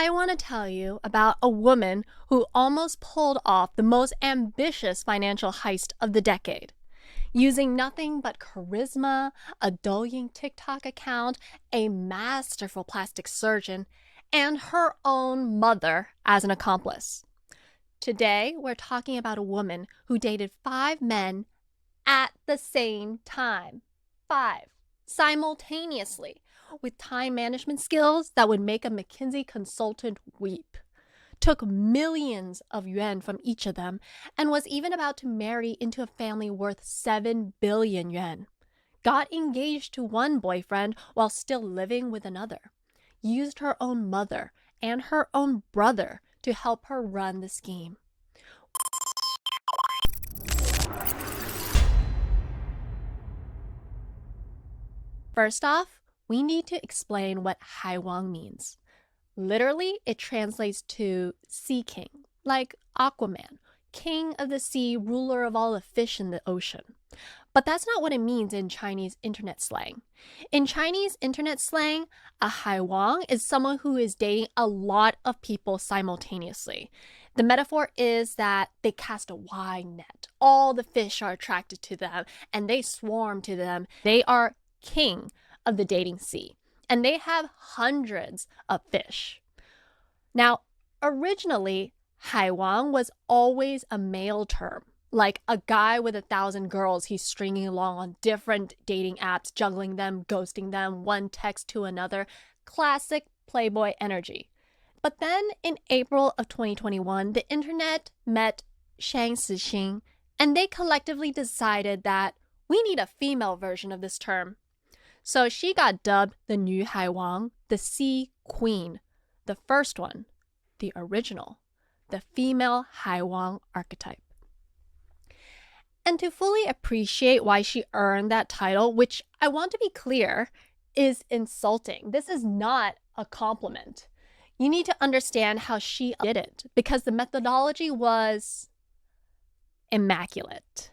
I want to tell you about a woman who almost pulled off the most ambitious financial heist of the decade. Using nothing but charisma, a Douyin TikTok account, a masterful plastic surgeon, and her own mother as an accomplice. Today, we're talking about a woman who dated 5 men at the same time. 5. Simultaneously, with time management skills that would make a McKinsey consultant weep. Took millions of yuan from each of them and was even about to marry into a family worth 7 billion yuan. Got engaged to one boyfriend while still living with another. Used her own mother and her own brother to help her run the scheme. First off, we need to explain what Haiwang means. Literally, it translates to sea king, like Aquaman, king of the sea, ruler of all the fish in the ocean. But that's not what it means in Chinese internet slang. In Chinese internet slang, a Haiwang is someone who is dating a lot of people simultaneously. The metaphor is that they cast a wide net. All the fish are attracted to them and they swarm to them. They are king of the dating sea, and they have hundreds of fish. Now, originally, Haiwang was always a male term, like a guy with 1,000 girls he's stringing along on different dating apps, juggling them, ghosting them, one text to another. Classic Playboy energy. But then in April of 2021, the internet met Xiang, and they collectively decided that we need a female version of this term. So she got dubbed the Nü Haiwang, the Sea Queen, the first one, the original, the female Haiwang archetype. And to fully appreciate why she earned that title, which I want to be clear, is insulting. This is not a compliment. You need to understand how she did it, because the methodology was immaculate.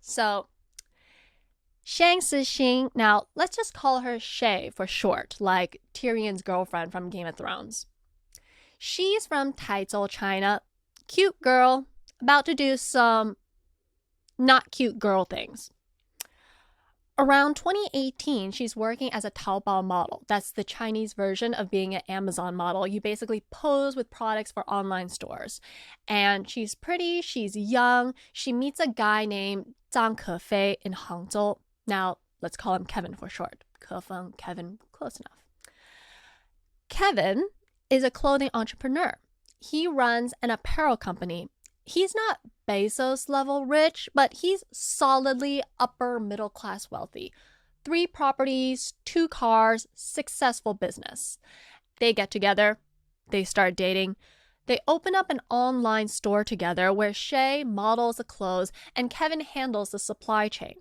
So, Xiang, now let's just call her Shay for short, like Tyrion's girlfriend from Game of Thrones. She's from Taizhou, China. Cute girl, about to do some not cute girl things. Around 2018, she's working as a Taobao model. That's the Chinese version of being an Amazon model. You basically pose with products for online stores. And she's pretty, she's young. She meets a guy named Zhang Kefei in Hangzhou. Now, let's call him Kevin for short. Kefeng, Kevin, close enough. Kevin is a clothing entrepreneur. He runs an apparel company. He's not Bezos level rich, but he's solidly upper middle class wealthy. 3 properties, 2 cars, successful business. They get together, they start dating. They open up an online store together where Shay models the clothes and Kevin handles the supply chain.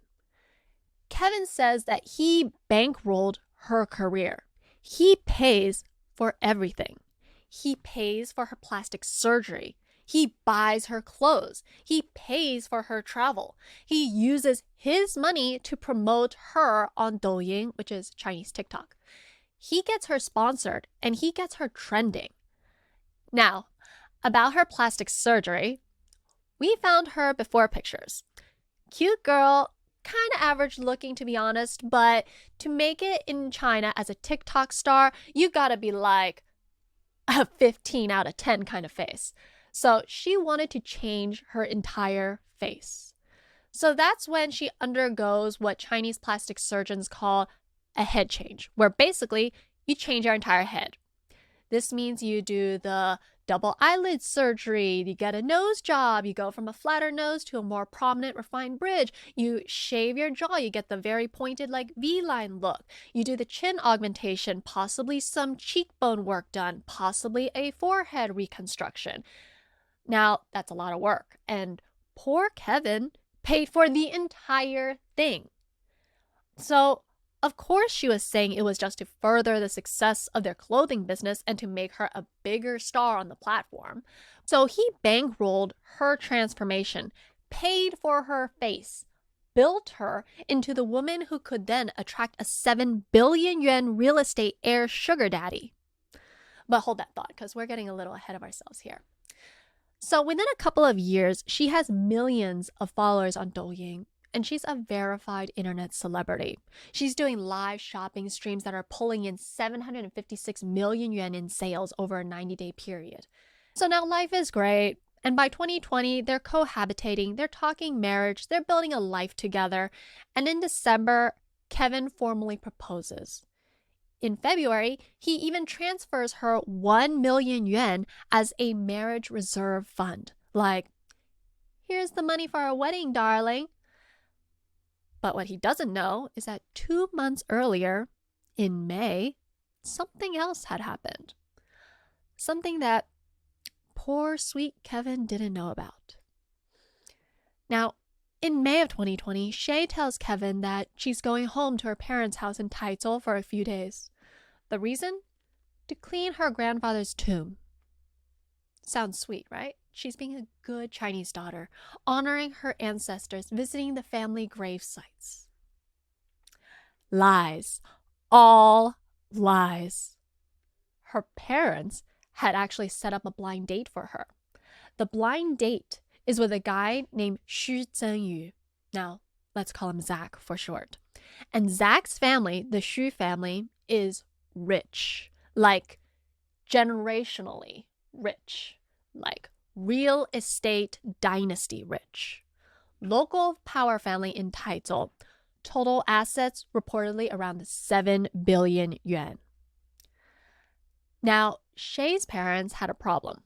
Kevin says that he bankrolled her career. He pays for everything. He pays for her plastic surgery. He buys her clothes. He pays for her travel. He uses his money to promote her on Douyin, which is Chinese TikTok. He gets her sponsored and he gets her trending. Now, about her plastic surgery, we found her before pictures. Cute girl, kind of average looking to be honest, but to make it in China as a TikTok star, you gotta be like a 15 out of 10 kind of face. So she wanted to change her entire face. So that's when she undergoes what Chinese plastic surgeons call a head change, where basically you change your entire head. This means you do the double eyelid surgery, you get a nose job, you go from a flatter nose to a more prominent, refined bridge, you shave your jaw, you get the very pointed like V-line look, you do the chin augmentation, possibly some cheekbone work done, possibly a forehead reconstruction. Now, that's a lot of work, and poor Kevin paid for the entire thing. So, of course she was saying it was just to further the success of their clothing business and to make her a bigger star on the platform. So he bankrolled her transformation, paid for her face, built her into the woman who could then attract a 7 billion yuan real estate heir sugar daddy. But hold that thought, because we're getting a little ahead of ourselves here. So within a couple of years, she has millions of followers on Douyin, and she's a verified internet celebrity. She's doing live shopping streams that are pulling in 756 million yuan in sales over a 90-day period. So now life is great. And by 2020, they're cohabitating, they're talking marriage, they're building a life together. And in December, Kevin formally proposes. In February, he even transfers her 1 million yuan as a marriage reserve fund. Like, here's the money for our wedding, darling. But what he doesn't know is that 2 months earlier, in May, something else had happened. Something that poor sweet Kevin didn't know about. Now, in May of 2020, Shay tells Kevin that she's going home to her parents' house in Taichung for a few days. The reason? To clean her grandfather's tomb. Sounds sweet, right? She's being a good Chinese daughter, honoring her ancestors, visiting the family grave sites. Lies. All lies. Her parents had actually set up a blind date for her. The blind date is with a guy named Xu Zhenyu. Now, let's call him Zach for short. And Zach's family, the Xu family, is rich. Like, generationally rich. Like, real estate dynasty rich. Local power family in Taichung. Total assets reportedly around 7 billion yuan. Now, Shay's parents had a problem.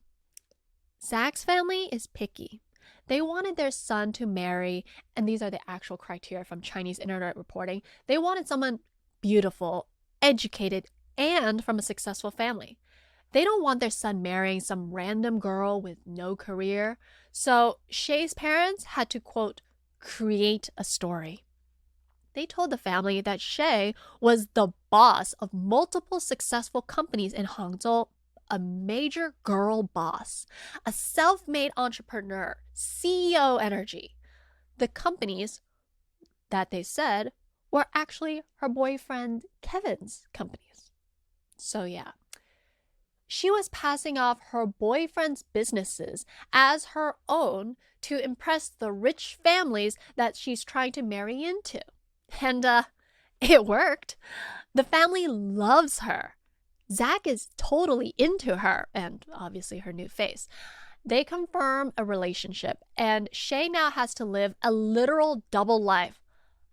Zach's family is picky. They wanted their son to marry, and these are the actual criteria from Chinese internet reporting. They wanted someone beautiful, educated, and from a successful family. They don't want their son marrying some random girl with no career. So Shay's parents had to, quote, create a story. They told the family that Shay was the boss of multiple successful companies in Hangzhou, a major girl boss, a self-made entrepreneur, CEO energy. The companies that they said were actually her boyfriend Kevin's companies. So yeah, she was passing off her boyfriend's businesses as her own to impress the rich families that she's trying to marry into. And it worked. The family loves her. Zach is totally into her and obviously her new face. They confirm a relationship, and Shay now has to live a literal double life.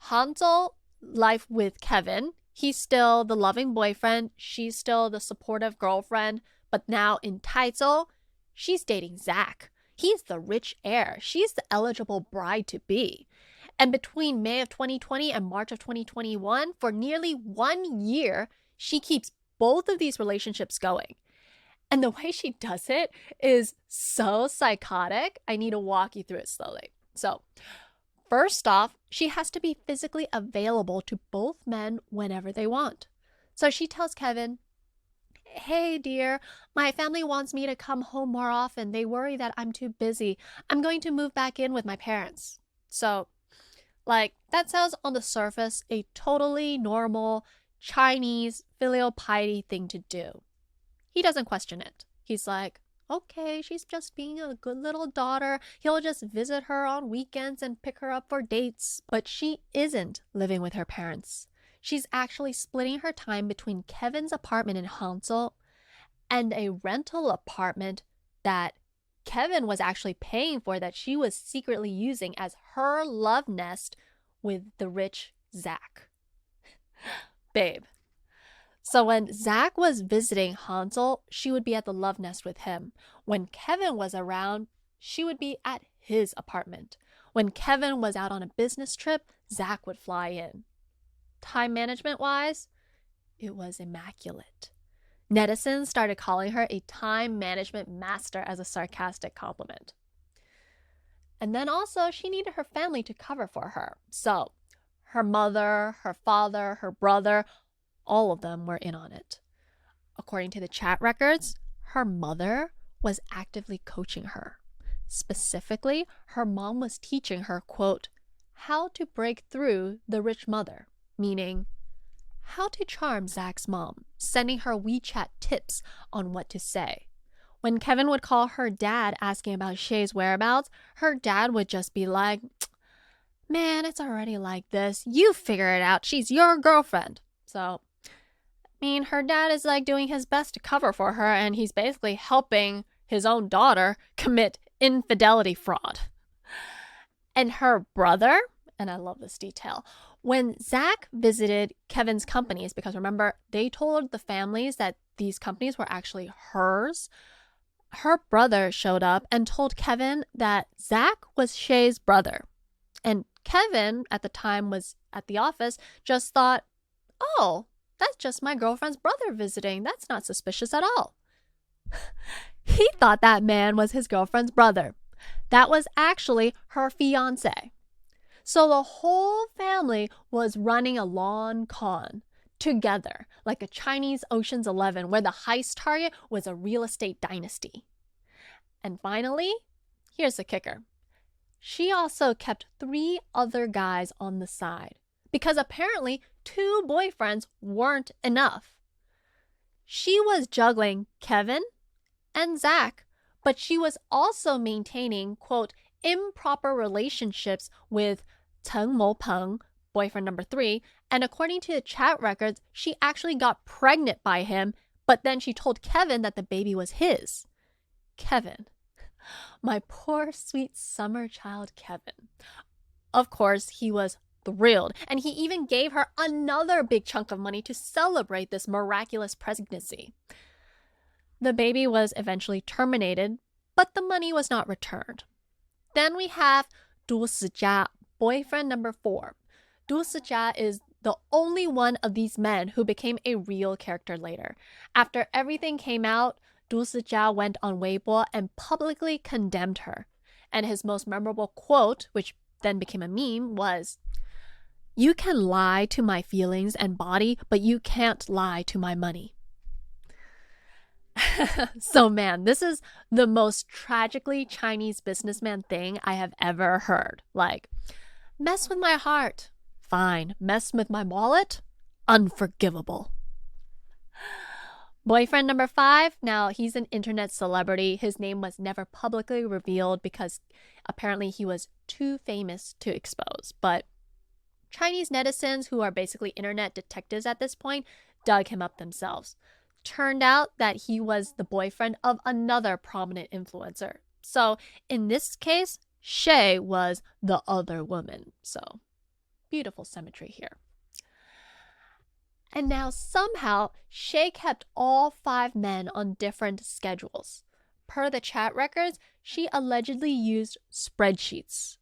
Hangzhou life with Kevin. He's still the loving boyfriend. She's still the supportive girlfriend. But now in Taichung, she's dating Zach. He's the rich heir. She's the eligible bride-to-be. And between May of 2020 and March of 2021, for nearly 1 year, she keeps both of these relationships going. And the way she does it is so psychotic. I need to walk you through it slowly. So, first off, she has to be physically available to both men whenever they want. So she tells Kevin, hey dear, my family wants me to come home more often. They worry that I'm too busy. I'm going to move back in with my parents. So, like, that sounds on the surface a totally normal Chinese filial piety thing to do. He doesn't question it. He's like, okay, she's just being a good little daughter. He'll just visit her on weekends and pick her up for dates. But she isn't living with her parents. She's actually splitting her time between Kevin's apartment in Hangzhou and a rental apartment that Kevin was actually paying for, that she was secretly using as her love nest with the rich Zach. Babe. So when Zach was visiting Hangzhou, she would be at the love nest with him. When Kevin was around, she would be at his apartment. When Kevin was out on a business trip, Zach would fly in. Time management-wise, it was immaculate. Netizens started calling her a time management master as a sarcastic compliment. And then also, she needed her family to cover for her. So, her mother, her father, her brother, all of them were in on it. According to the chat records, her mother was actively coaching her. Specifically, her mom was teaching her, quote, how to break through the rich mother, meaning how to charm Zach's mom, sending her WeChat tips on what to say. When Kevin would call her dad asking about Shay's whereabouts, her dad would just be like, man, it's already like this. You figure it out. She's your girlfriend. So, her dad is like doing his best to cover for her, and he's basically helping his own daughter commit infidelity fraud. And her brother, and I love this detail, when Zach visited Kevin's companies, because remember, they told the families that these companies were actually hers, her brother showed up and told Kevin that Zach was Shay's brother. And Kevin, at the time was at the office, just thought, oh, that's just my girlfriend's brother visiting. That's not suspicious at all. He thought that man was his girlfriend's brother. That was actually her fiancé. So the whole family was running a long con together, like a Chinese Ocean's 11, where the heist target was a real estate dynasty. And finally, here's the kicker. She also kept 3 other guys on the side, because apparently 2 boyfriends weren't enough. She was juggling Kevin and Zach, but she was also maintaining, quote, improper relationships with Teng Mo Peng, boyfriend number 3, and according to the chat records, she actually got pregnant by him, but then she told Kevin that the baby was his. Kevin. My poor, sweet summer child Kevin. Of course, he was thrilled, and he even gave her another big chunk of money to celebrate this miraculous pregnancy. The baby was eventually terminated, but the money was not returned. Then we have Du Sijia, boyfriend number 4. Du Sijia is the only one of these men who became a real character later. After everything came out, Du Sijia went on Weibo and publicly condemned her. And his most memorable quote, which then became a meme, was, "You can lie to my feelings and body, but you can't lie to my money." So man, this is the most tragically Chinese businessman thing I have ever heard. Like, mess with my heart, fine. Mess with my wallet, unforgivable. Boyfriend number 5, now he's an internet celebrity. His name was never publicly revealed because apparently he was too famous to expose. But Chinese netizens, who are basically internet detectives at this point, dug him up themselves. Turned out that he was the boyfriend of another prominent influencer. So in this case, Shay was the other woman. So beautiful symmetry here. And now somehow Shay kept all 5 men on different schedules. Per the chat records, she allegedly used spreadsheets.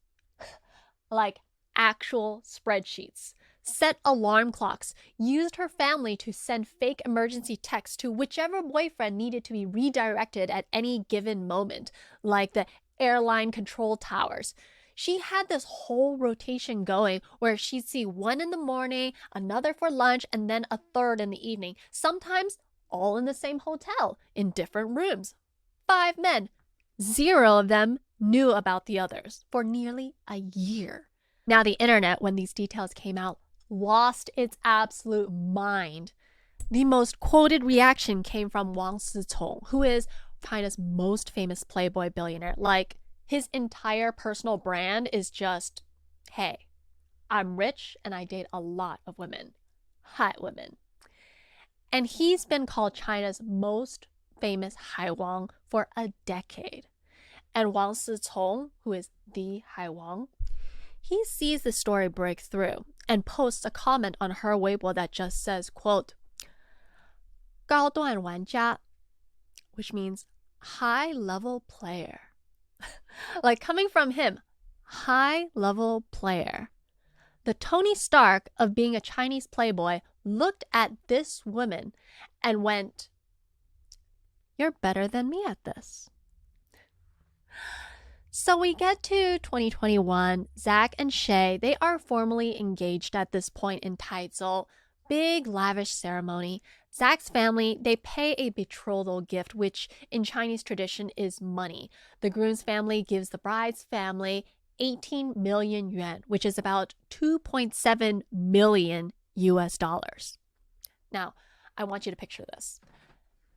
Like actual spreadsheets. Set alarm clocks, used her family to send fake emergency texts to whichever boyfriend needed to be redirected at any given moment, like the airline control towers. She had this whole rotation going where she'd see one in the morning, another for lunch, and then a third in the evening, sometimes all in the same hotel, in different rooms. 5 men. 0 of them knew about the others for nearly a year. Now the internet, when these details came out, lost its absolute mind. The most quoted reaction came from Wang Sicong, who is China's most famous playboy billionaire. Like, his entire personal brand is just, hey, I'm rich and I date a lot of women. Hot women. And he's been called China's most famous Haiwang for a decade. And Wang Sicong, who is the Haiwang, he sees the story break through and posts a comment on her Weibo that just says, quote, 高段玩家, which means high-level player. Like coming from him, high-level player. The Tony Stark of being a Chinese playboy looked at this woman and went, you're better than me at this. So we get to 2021. Zach and Shay, they are formally engaged at this point in Taizhou. Big, lavish ceremony. Zach's family, they pay a betrothal gift, which in Chinese tradition is money. The groom's family gives the bride's family 18 million yuan, which is about 2.7 million US dollars. Now, I want you to picture this.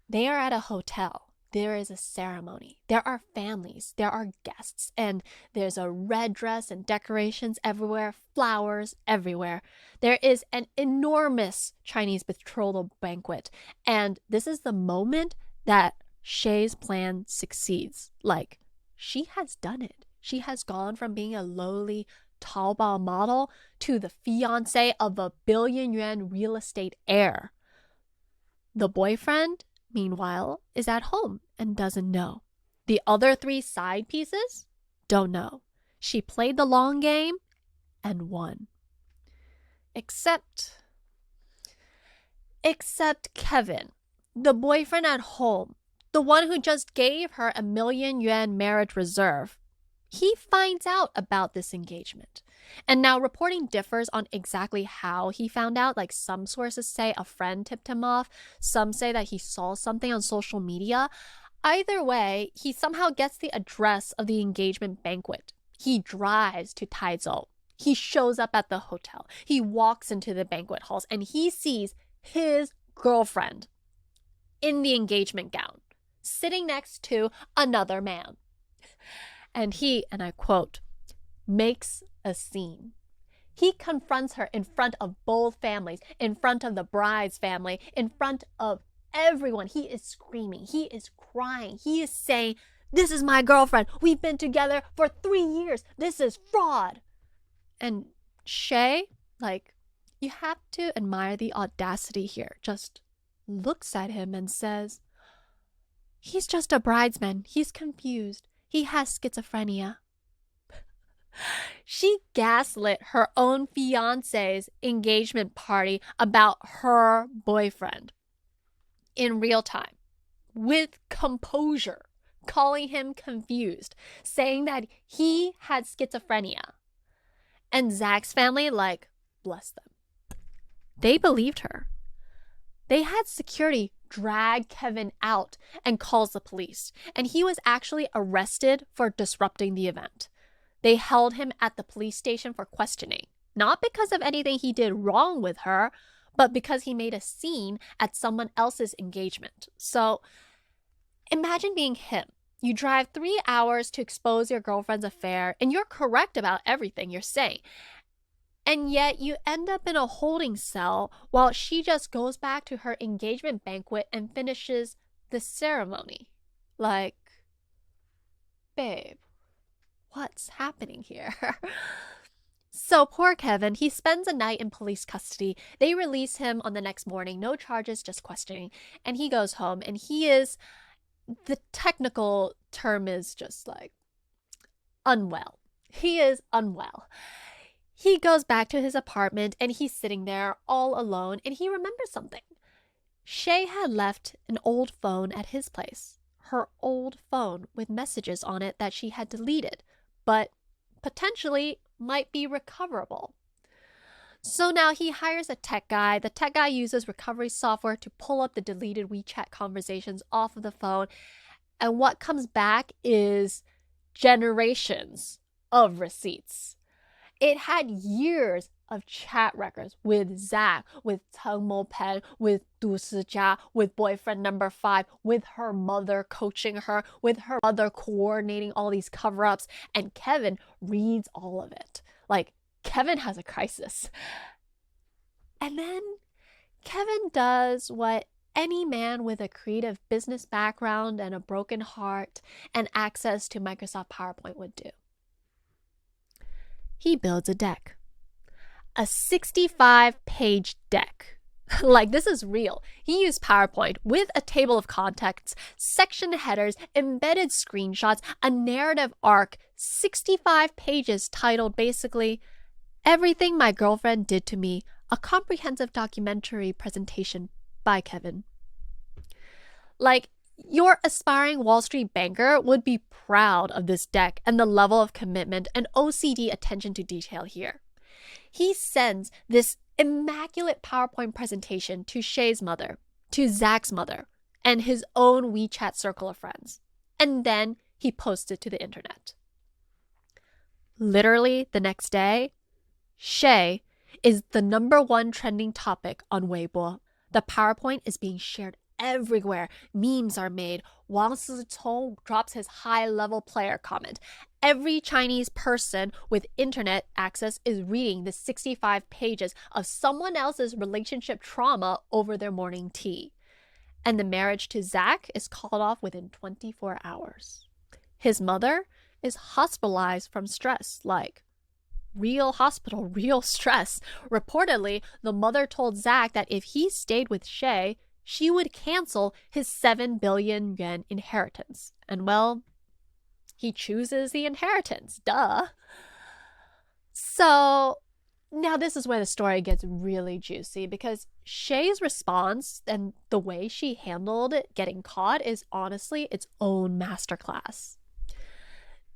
They are at a hotel. There is a ceremony. There are families. There are guests. And there's a red dress and decorations everywhere, flowers everywhere. There is an enormous Chinese betrothal banquet. And this is the moment that Shay's plan succeeds. Like, she has done it. She has gone from being a lowly Taobao model to the fiancé of a billion-yuan real estate heir. The boyfriend, meanwhile, is at home and doesn't know. The other 3 side pieces don't know. She played the long game and won. Except Kevin, the boyfriend at home, the one who just gave her a 1 million yuan marriage reserve. He finds out about this engagement. And now reporting differs on exactly how he found out. Like, some sources say a friend tipped him off. Some say that he saw something on social media. Either way, he somehow gets the address of the engagement banquet. He drives to Taizhou. He shows up at the hotel. He walks into the banquet halls and he sees his girlfriend in the engagement gown, sitting next to another man. And he, and I quote, makes a scene. He confronts her in front of both families, in front of the bride's family, in front of everyone. He is screaming. He is crying. He is saying, "This is my girlfriend. We've been together for 3 years. This is fraud." And Shay, like, you have to admire the audacity here, just looks at him and says, "He's just a bridesman. He's confused. He has schizophrenia." She gaslit her own fiancé's engagement party about her boyfriend in real time, with composure, calling him confused, saying that he had schizophrenia. And Zach's family, like, bless them, they believed her. They had security drag Kevin out and calls the police, and he was actually arrested for disrupting the event. They held him at the police station for questioning, not because of anything he did wrong with her, but because he made a scene at someone else's engagement. So imagine being him. You drive 3 hours to expose your girlfriend's affair, and you're correct about everything you're saying. And yet you end up in a holding cell while she just goes back to her engagement banquet and finishes the ceremony. Like, babe, what's happening here? So poor Kevin, he spends a night in police custody. They release him on the next morning. No charges, just questioning. And he goes home, and he is, the technical term is just like, unwell. He is unwell. He goes back to his apartment and he's sitting there all alone, and he remembers something. Shay had left an old phone at his place. Her old phone with messages on it that she had deleted, but potentially might be recoverable. So now he hires a tech guy. The tech guy uses recovery software to pull up the deleted WeChat conversations off of the phone. And what comes back is generations of receipts. It had years of chat records with Zach, with Teng Mo Pen, with Du Sijia, with boyfriend number 5, with her mother coaching her, with her mother coordinating all these cover-ups, and Kevin reads all of it. Like, Kevin has a crisis. And then Kevin does what any man with a creative business background and a broken heart and access to Microsoft PowerPoint would do. He builds a deck. A 65-page deck. Like, this is real. He used PowerPoint with a table of contexts, section headers, embedded screenshots, a narrative arc, 65 pages titled basically, "Everything My Girlfriend Did to Me, a comprehensive documentary presentation by Kevin." Like, your aspiring Wall Street banker would be proud of this deck and the level of commitment and OCD attention to detail here. He sends this immaculate PowerPoint presentation to Shay's mother, to Zach's mother, and his own WeChat circle of friends. And then he posts it to the internet. Literally the next day, Shay is the #1 trending topic on Weibo. The PowerPoint is being shared everywhere. Memes are made. Wang Sitong drops his high-level player comment. Every Chinese person with internet access is reading the 65 pages of someone else's relationship trauma over their morning tea. And the marriage to Zach is called off within 24 hours. His mother is hospitalized from stress, like real hospital, real stress. Reportedly, the mother told Zach that if he stayed with Shay, she would cancel his 7 billion yuan inheritance. And well, he chooses the inheritance, duh. So now this is where the story gets really juicy, because Shay's response and the way she handled it getting caught is honestly its own masterclass.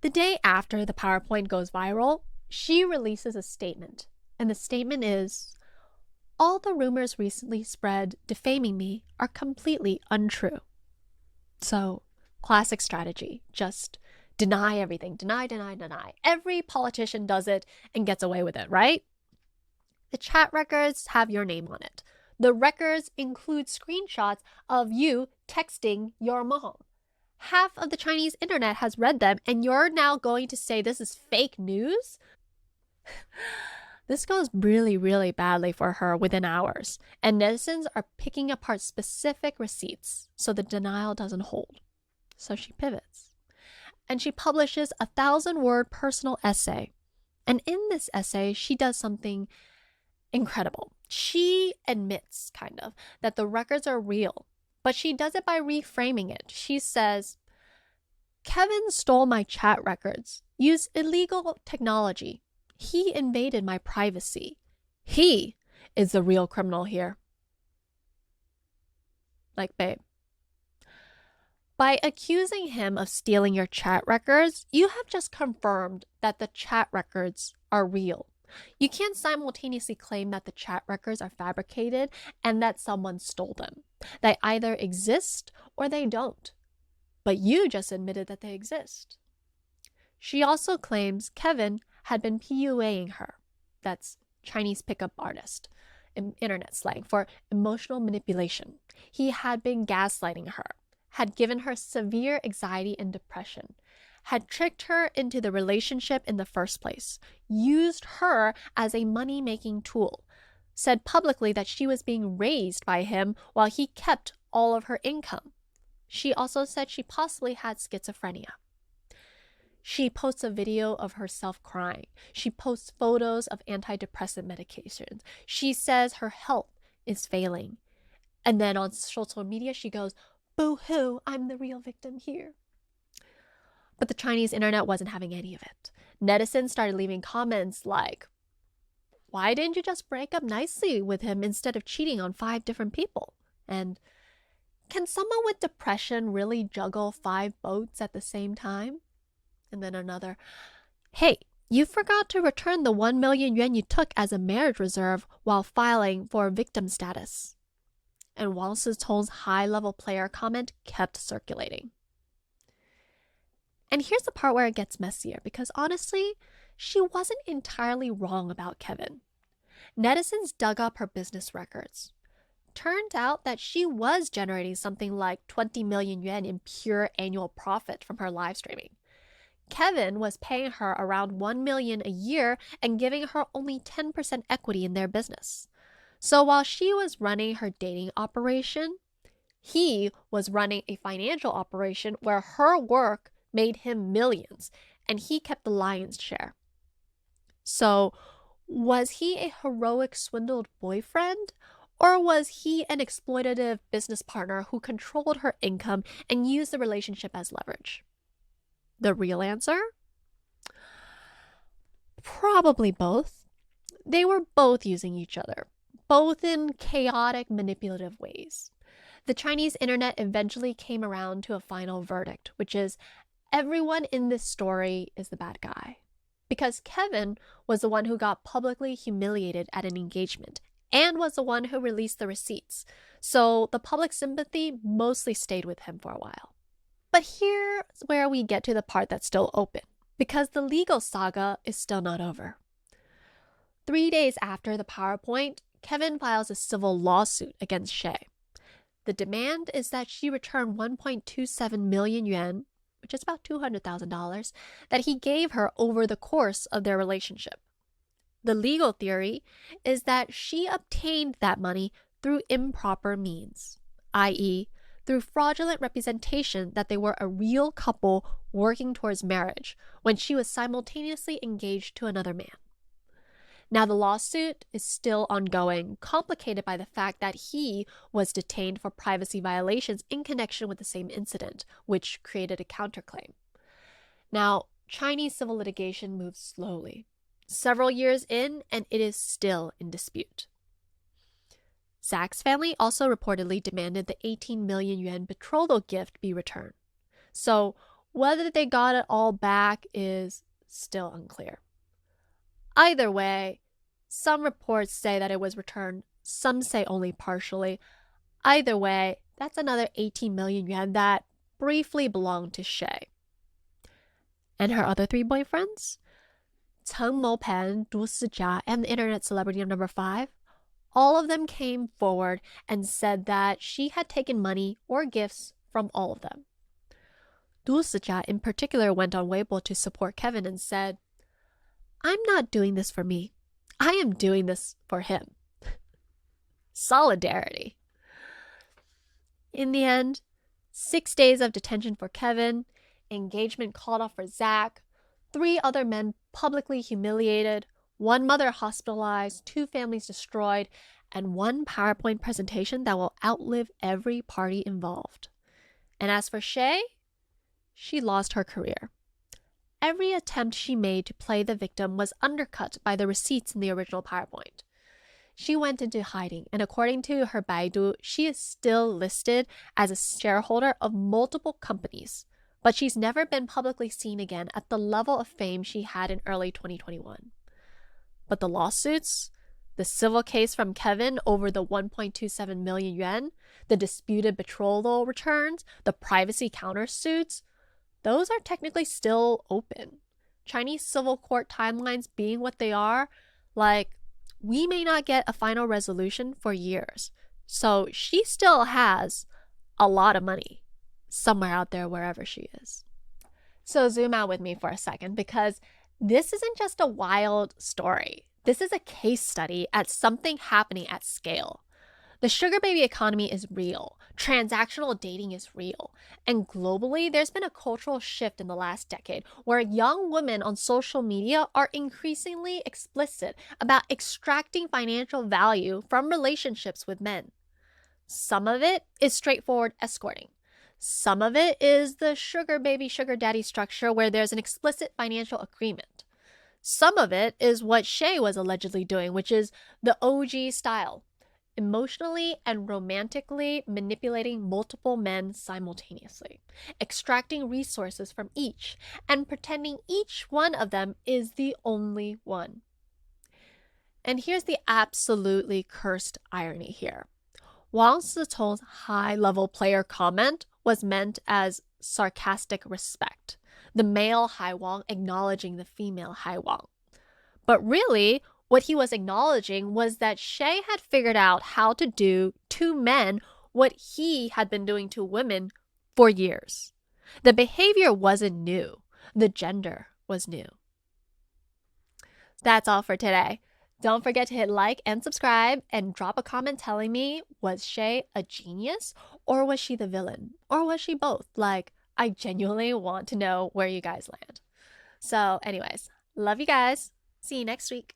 The day after the PowerPoint goes viral, she releases a statement, and the statement is, "All the rumors recently spread defaming me are completely untrue." So, classic strategy, just deny everything, deny. Every politician does it and gets away with it, right? The chat records have your name on it. The records include screenshots of you texting your mom. Half of the Chinese internet has read them, and you're now going to say this is fake news? This goes really, really badly for her within hours, and netizens are picking apart specific receipts so the denial doesn't hold. So she pivots, and she publishes a 1,000-word personal essay. And in this essay, she does something incredible. She admits, kind of, that the records are real, but she does it by reframing it. She says, "Kevin stole my chat records, used illegal technology. He invaded my privacy. He is the real criminal here." Like, babe, by accusing him of stealing your chat records, you have just confirmed that the chat records are real. You can't simultaneously claim that the chat records are fabricated and that someone stole them. They either exist or they don't. But you just admitted that they exist. She also claims Kevin had been PUAing her. That's Chinese pickup artist, internet slang for emotional manipulation. He had been gaslighting her, had given her severe anxiety and depression, had tricked her into the relationship in the first place, used her as a money-making tool, said publicly that she was being raised by him while he kept all of her income. She also said she possibly had schizophrenia. She posts a video of herself crying. She posts photos of antidepressant medications. She says her health is failing. And then on social media, she goes, "Boo-hoo, I'm the real victim here." But the Chinese internet wasn't having any of it. Netizens started leaving comments like, "Why didn't you just break up nicely with him instead of cheating on 5 different people?" And, "Can someone with depression really juggle 5 boats at the same time?" And then another, "Hey, you forgot to return the 1 million yuan you took as a marriage reserve while filing for victim status." And Wang Sitong's high-level player comment kept circulating. And here's the part where it gets messier, because honestly, she wasn't entirely wrong about Kevin. Netizens dug up her business records. Turned out that she was generating something like 20 million yuan in pure annual profit from her live streaming. Kevin was paying her around 1 million a year and giving her only 10% equity in their business. So while she was running her dating operation, he was running a financial operation where her work made him millions, and he kept the lion's share. So was he a heroic swindled boyfriend, or was he an exploitative business partner who controlled her income and used the relationship as leverage? The real answer? Probably both. They were both using each other, both in chaotic, manipulative ways. The Chinese internet eventually came around to a final verdict, which is everyone in this story is the bad guy. Because Kevin was the one who got publicly humiliated at an engagement and was the one who released the receipts. So the public sympathy mostly stayed with him for a while. But here's where we get to the part that's still open, because the legal saga is still not over. 3 days after the PowerPoint, Kevin files a civil lawsuit against Shay. The demand is that she return 1.27 million yuan, which is about $200,000, that he gave her over the course of their relationship. The legal theory is that she obtained that money through improper means, i.e., through fraudulent representation that they were a real couple working towards marriage when she was simultaneously engaged to another man. Now, the lawsuit is still ongoing, complicated by the fact that he was detained for privacy violations in connection with the same incident, which created a counterclaim. Now, Chinese civil litigation moves slowly. Several years in, and it is still in dispute. Zach's family also reportedly demanded the 18 million yuan betrothal gift be returned. So, whether they got it all back is still unclear. Either way, some reports say that it was returned, some say only partially. Either way, that's another 18 million yuan that briefly belonged to Shay. And her other three boyfriends? Cheng Moupan, Du Sijia, and the internet celebrity number 5, all of them came forward and said that she had taken money or gifts from all of them. Du Sijia in particular went on Weibo to support Kevin and said, "I'm not doing this for me. I am doing this for him." Solidarity. In the end, 6 days of detention for Kevin, engagement called off for Zach, 3 other men publicly humiliated, 1 mother hospitalized, 2 families destroyed, and 1 PowerPoint presentation that will outlive every party involved. And as for Shay, she lost her career. Every attempt she made to play the victim was undercut by the receipts in the original PowerPoint. She went into hiding, and according to her Baidu, she is still listed as a shareholder of multiple companies, but she's never been publicly seen again at the level of fame she had in early 2021. But the lawsuits, the civil case from Kevin over the 1.27 million yuan, the disputed betrothal returns, the privacy countersuits, those are technically still open. Chinese civil court timelines being what they are, we may not get a final resolution for years. So she still has a lot of money somewhere out there, wherever she is. So zoom out with me for a second, because this isn't just a wild story. This is a case study at something happening at scale. The sugar baby economy is real. Transactional dating is real. And globally, there's been a cultural shift in the last decade where young women on social media are increasingly explicit about extracting financial value from relationships with men. Some of it is straightforward escorting. Some of it is the sugar baby, sugar daddy structure where there's an explicit financial agreement. Some of it is what Shay was allegedly doing, which is the OG style. Emotionally and romantically manipulating multiple men simultaneously, extracting resources from each, and pretending each one of them is the only one. And here's the absolutely cursed irony here. Wang Sicong's high-level player comment was meant as sarcastic respect, the male Hai Wang acknowledging the female Hai Wang. But really, what he was acknowledging was that Shay had figured out how to do to men what he had been doing to women for years. The behavior wasn't new. The gender was new. That's all for today. Don't forget to hit like and subscribe and drop a comment telling me, was Shay a genius or was she the villain? Or was she both? I genuinely want to know where you guys land. So anyways, love you guys. See you next week.